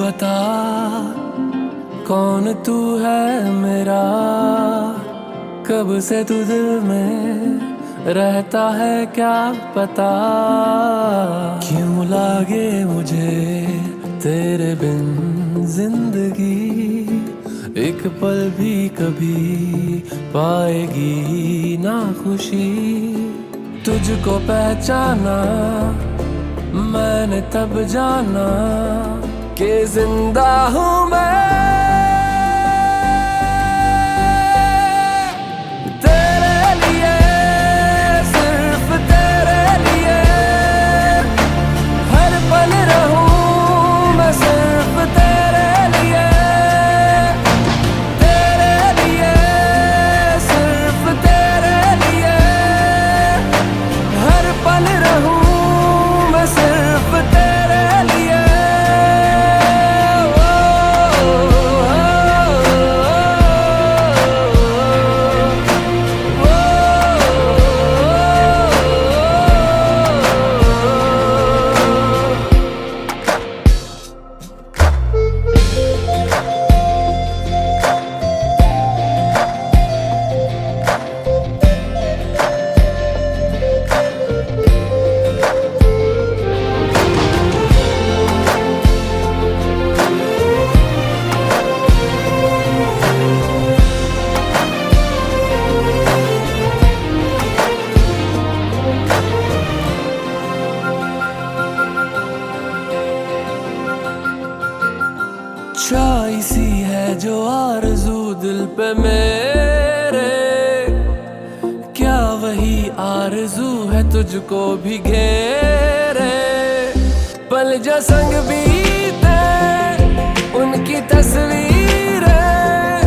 बता कौन तू है मेरा, कब से तू दिल में रहता है क्या पता। क्यों लागे मुझे तेरे बिन जिंदगी, एक पल भी कभी पाएगी ना खुशी। तुझको पहचाना मैंने तब जाना कि जिंदा हूँ मैं तेरे लिए, सिर्फ तेरे लिए। हर पल रहूं मैं सिर्फ तेरे लिए, तेरे लिए, सिर्फ तेरे लिए। हर पल रहूं मैं सिर्फ तेरे लिए। चाई सी है जो आरज़ू दिल पे मेरे, क्या वही आरज़ू है तुझको भी घेरे। पल जो संग बीते उनकी तस्वीरें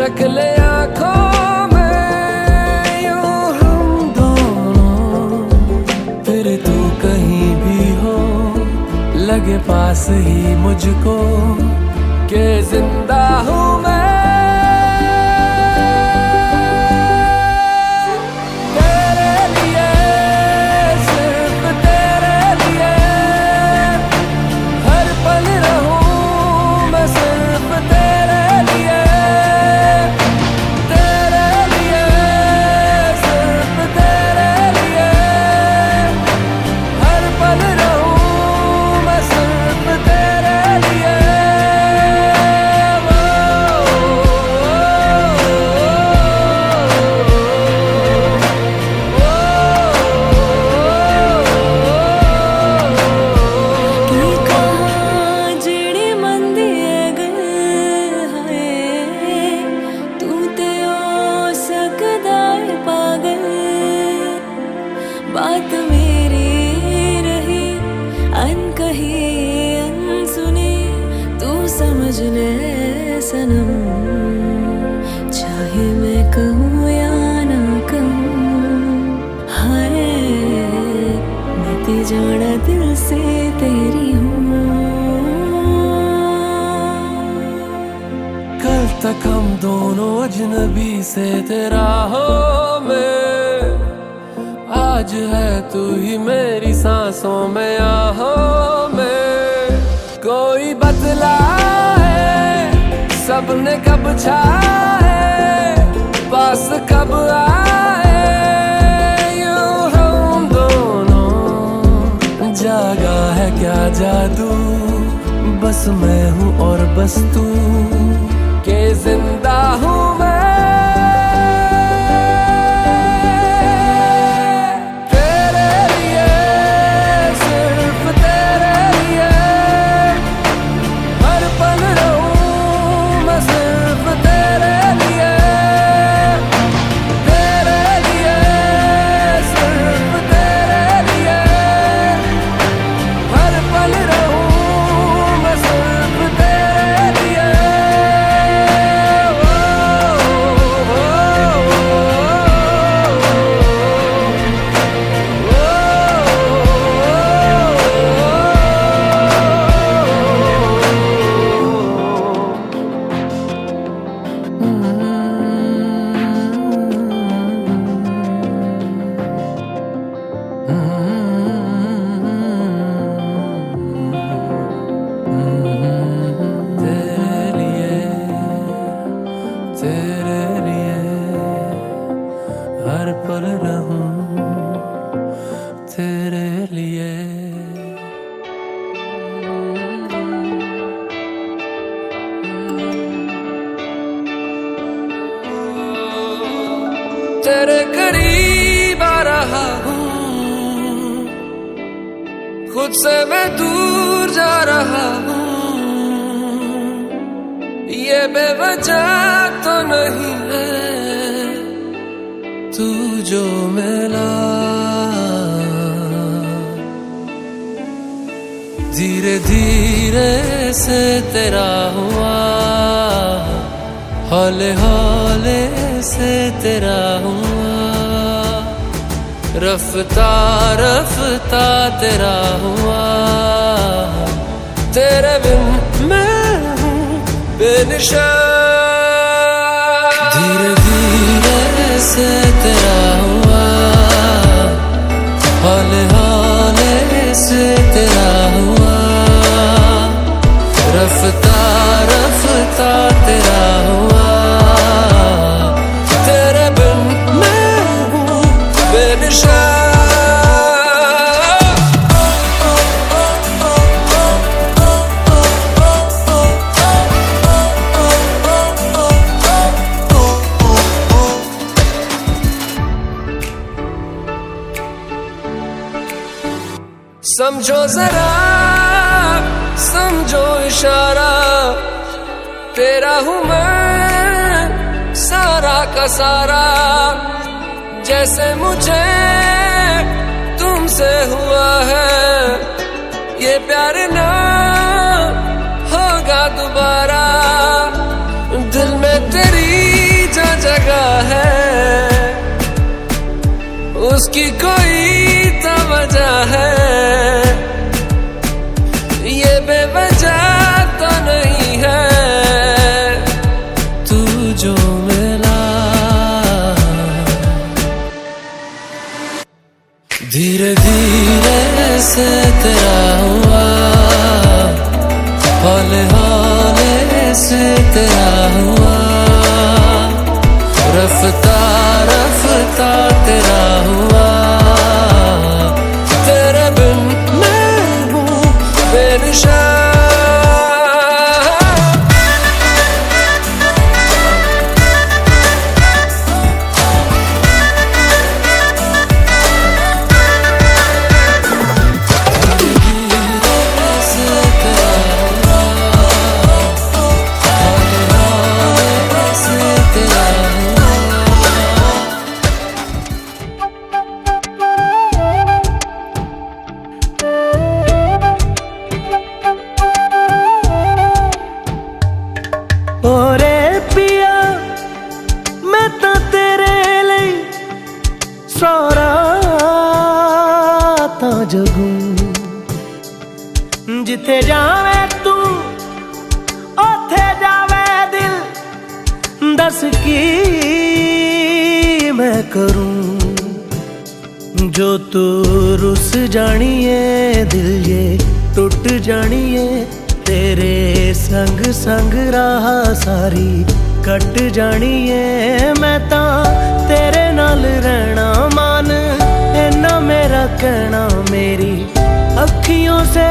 रख ले आँखों में, यूं हम दोनों। फिर तू कहीं भी हो लगे पास ही मुझको कि जिंदा हूँ मैं तेरे लिए, सिर्फ तेरे लिए। हर पल रहूं मैं सिर्फ तेरे लिए, तेरे लिए, सिर्फ तेरे लिए। हर पल रहूं मैं सिर्फ तेरे लिए। बात मेरी रही अनकही अनसुनी, तू समझ ले सनम। चाहे मैं कहूँ या ना कहूँ, हाय मैं तिजोड़ा दिल से तेरी हूँ। कल तक हम दोनों अजनबी से तेरा हो मैं, आज है तू ही मेरी सांसों में आहों में। कोई बतलाए सबने कब छाए, पास कब आए, यूं हम दोनों। जागा है क्या जादू, बस मैं हूँ और बस तू, के जिंदा हूँ मैं तुझसे मैं दूर जा रहा हूँ, ये बेवजह तो नहीं है तू जो मिला। धीरे धीरे से तेरा हुआ, हौले हौले से तेरा हुआ, रफ्ता रफ्ता तेरा हुआ। तेरे बिन मैं हूँ बेनिशान। धीरे धीरे से तेरा हुआ, हौले हौले से तेरा हुआ, रफ्ता रफ्ता तेरा हुआ। तेरे बिन मैं हूँ बेनिशान। समझो जरा, समझो इशारा, तेरा हूँ मैं सारा का सारा। जैसे मुझे तुमसे हुआ है, ये प्यार ना होगा दोबारा। दिल में तेरी जो जगह है, उसकी कोई तो वजह है। ये बेवजह तो नहीं है तू जो मिला। धीरे धीरे से तेरा हुआ, हौले हौले से तेरा हुआ, रफ्ता रफ्ता तेरा हुआ। तेरे बिन मैं हूँ बेनिशान। ओरे पिया मैं तो तेरे लिए सारा तो जगूं। जिथे जावे तू ओथे जावे दिल, दस की मैं करूं। जो तू रुस जानिए दिल ये टूट जानिए, तेरे संग संग राह सारी कट जानी है। मैं ता तेरे नाल रहना मान, इन्ना मेरा कहना। मेरी अखियों से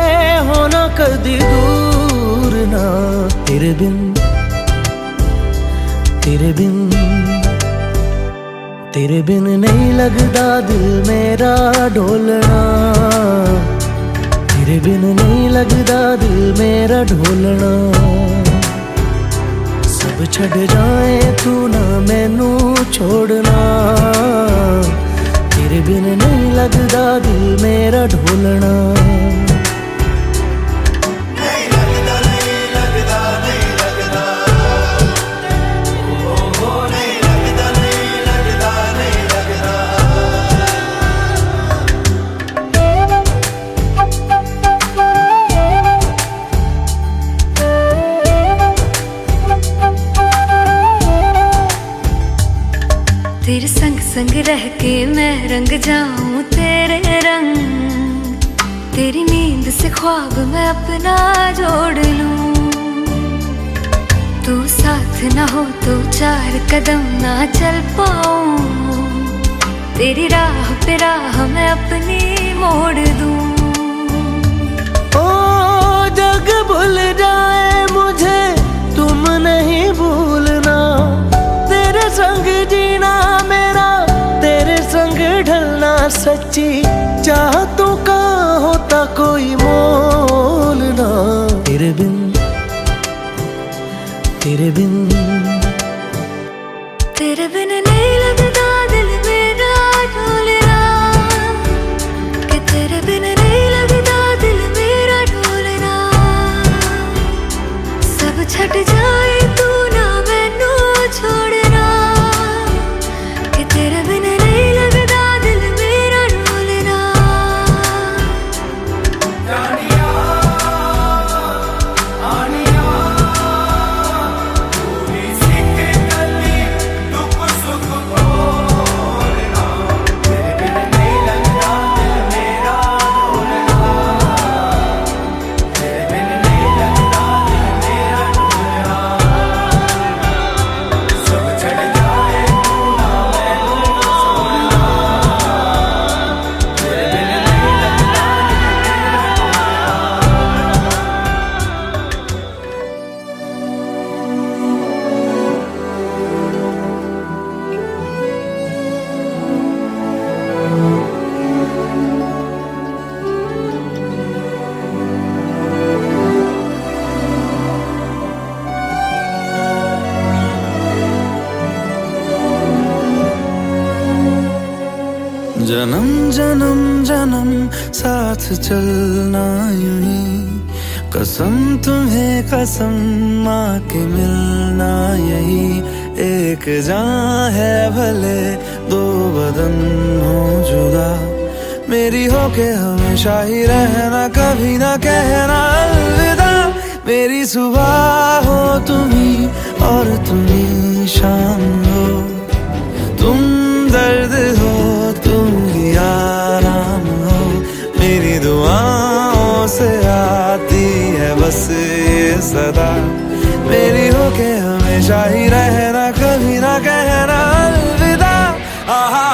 होना कदी दूर ना। तेरे बिन तेरे बिन तेरे बिन नहीं लगदा दिल मेरा ढोलना। तेरे बिन नहीं लगदा दिल मेरा ढोलना। सब छड़ जाए तू ना मैनू छोड़ना। तेरे बिन नहीं लगदा दिल मेरा ढोलना। तेरे संग संग रह के मैं रंग जाऊं तेरे रंग। तेरी नींद से ख्वाब मैं अपना जोड़ लूं। तू साथ ना हो तो चार कदम ना चल पाऊं। तेरी राह पे राह मैं अपनी मोड़ दूं। ओ जग भूल जाए मुझे तुम नहीं भूलना। तेरे संग जीना मेरा, तेरे संग ढलना। सच्ची चाहतों का होता कोई मोल ना। तेरे बिन तेरे बिन तेरे बिन नहीं लगता दिल मेरा ढोलना, कि तेरे बिन नहीं लगता दिल मेरा ढोलना। सब छट जाए तू ना मैनू छोड़ना, कि तेरे बिन नहीं लगता दिल मेरा ढोलना। जन्म जन्म जन्म साथ चलना यूं ही, कसम तुम्हें कसम माँ के मिलना यही। एक जान है भले दो बदन हो जुदा, मेरी होके हमेशा ही रहना, कभी ना कहना अलविदा। मेरी सुबह हो तुम्ही और तुम्ही शाम हो, तुम दर्द हो तुम ही आराम हो। मेरी दुआओं से आती है बस ये सदा, मेरी होके हमेशा ही रहना, कभी ना कहना अलविदा। आहा